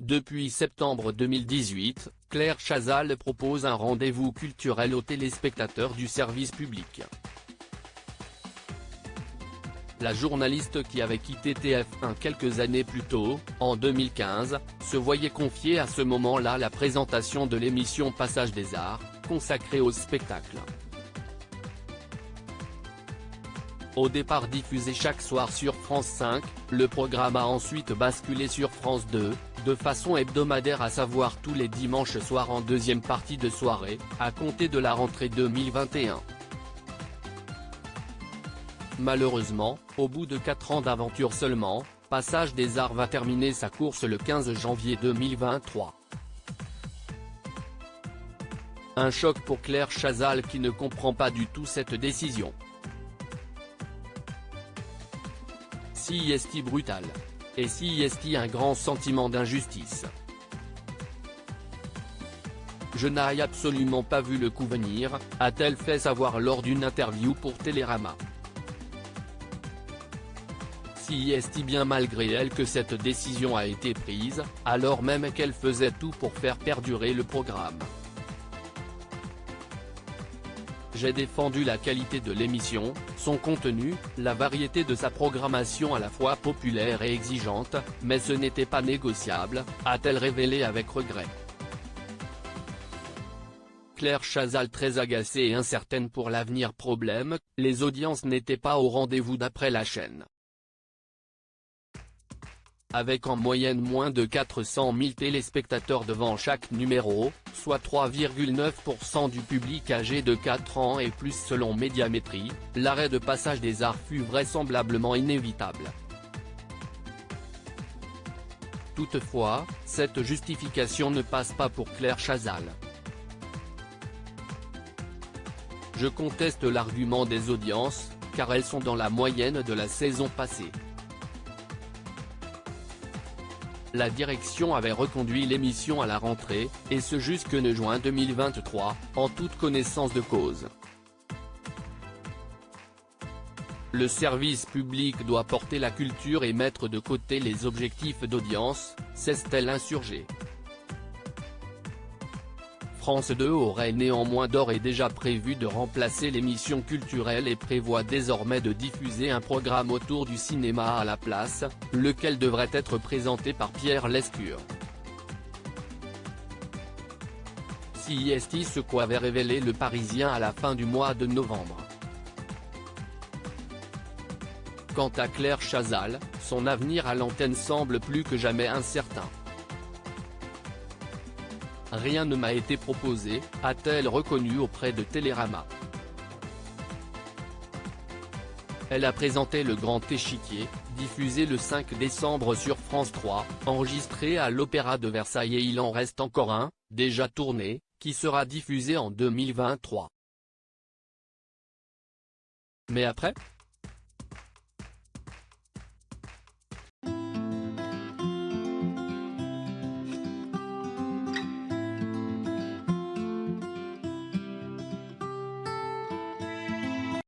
Depuis septembre 2018, Claire Chazal propose un rendez-vous culturel aux téléspectateurs du service public. La journaliste qui avait quitté TF1 quelques années plus tôt, en 2015, se voyait confier à ce moment-là la présentation de l'émission Passage des Arts, consacrée au spectacle. Au départ diffusé chaque soir sur France 5, le programme a ensuite basculé sur France 2, de façon hebdomadaire, à savoir tous les dimanches soirs en deuxième partie de soirée, à compter de la rentrée 2021. Malheureusement, au bout de 4 ans d'aventure seulement, Passage des Arts va terminer sa course le 15 janvier 2023. Un choc pour Claire Chazal qui ne comprend pas du tout cette décision. Si est-il brutal? Et si est-il un grand sentiment d'injustice? Je n'ai absolument pas vu le coup venir, a-t-elle fait savoir lors d'une interview pour Télérama. Si est-il bien malgré elle que cette décision a été prise, alors même qu'elle faisait tout pour faire perdurer le programme. J'ai défendu la qualité de l'émission, son contenu, la variété de sa programmation à la fois populaire et exigeante, mais ce n'était pas négociable, a-t-elle révélé avec regret. Claire Chazal très agacée et incertaine pour l'avenir. Problème, les audiences n'étaient pas au rendez-vous d'après la chaîne. Avec en moyenne moins de 400 000 téléspectateurs devant chaque numéro, soit 3,9% du public âgé de 4 ans et plus selon Médiamétrie, l'arrêt de Passage des Arts fut vraisemblablement inévitable. Toutefois, cette justification ne passe pas pour Claire Chazal. Je conteste l'argument des audiences, car elles sont dans la moyenne de la saison passée. La direction avait reconduit l'émission à la rentrée, et ce jusque juin 2023, en toute connaissance de cause. Le service public doit porter la culture et mettre de côté les objectifs d'audience, s'est-elle insurgée. France 2 aurait néanmoins d'ores et déjà prévu de remplacer l'émission culturelle et prévoit désormais de diffuser un programme autour du cinéma à la place, lequel devrait être présenté par Pierre Lescure. Si est ce qu'avait révélé Le Parisien à la fin du mois de novembre. Quant à Claire Chazal, son avenir à l'antenne semble plus que jamais incertain. Rien ne m'a été proposé, a-t-elle reconnu auprès de Télérama. Elle a présenté Le Grand Échiquier, diffusé le 5 décembre sur France 3, enregistré à l'Opéra de Versailles, et il en reste encore un, déjà tourné, qui sera diffusé en 2023. Mais après ?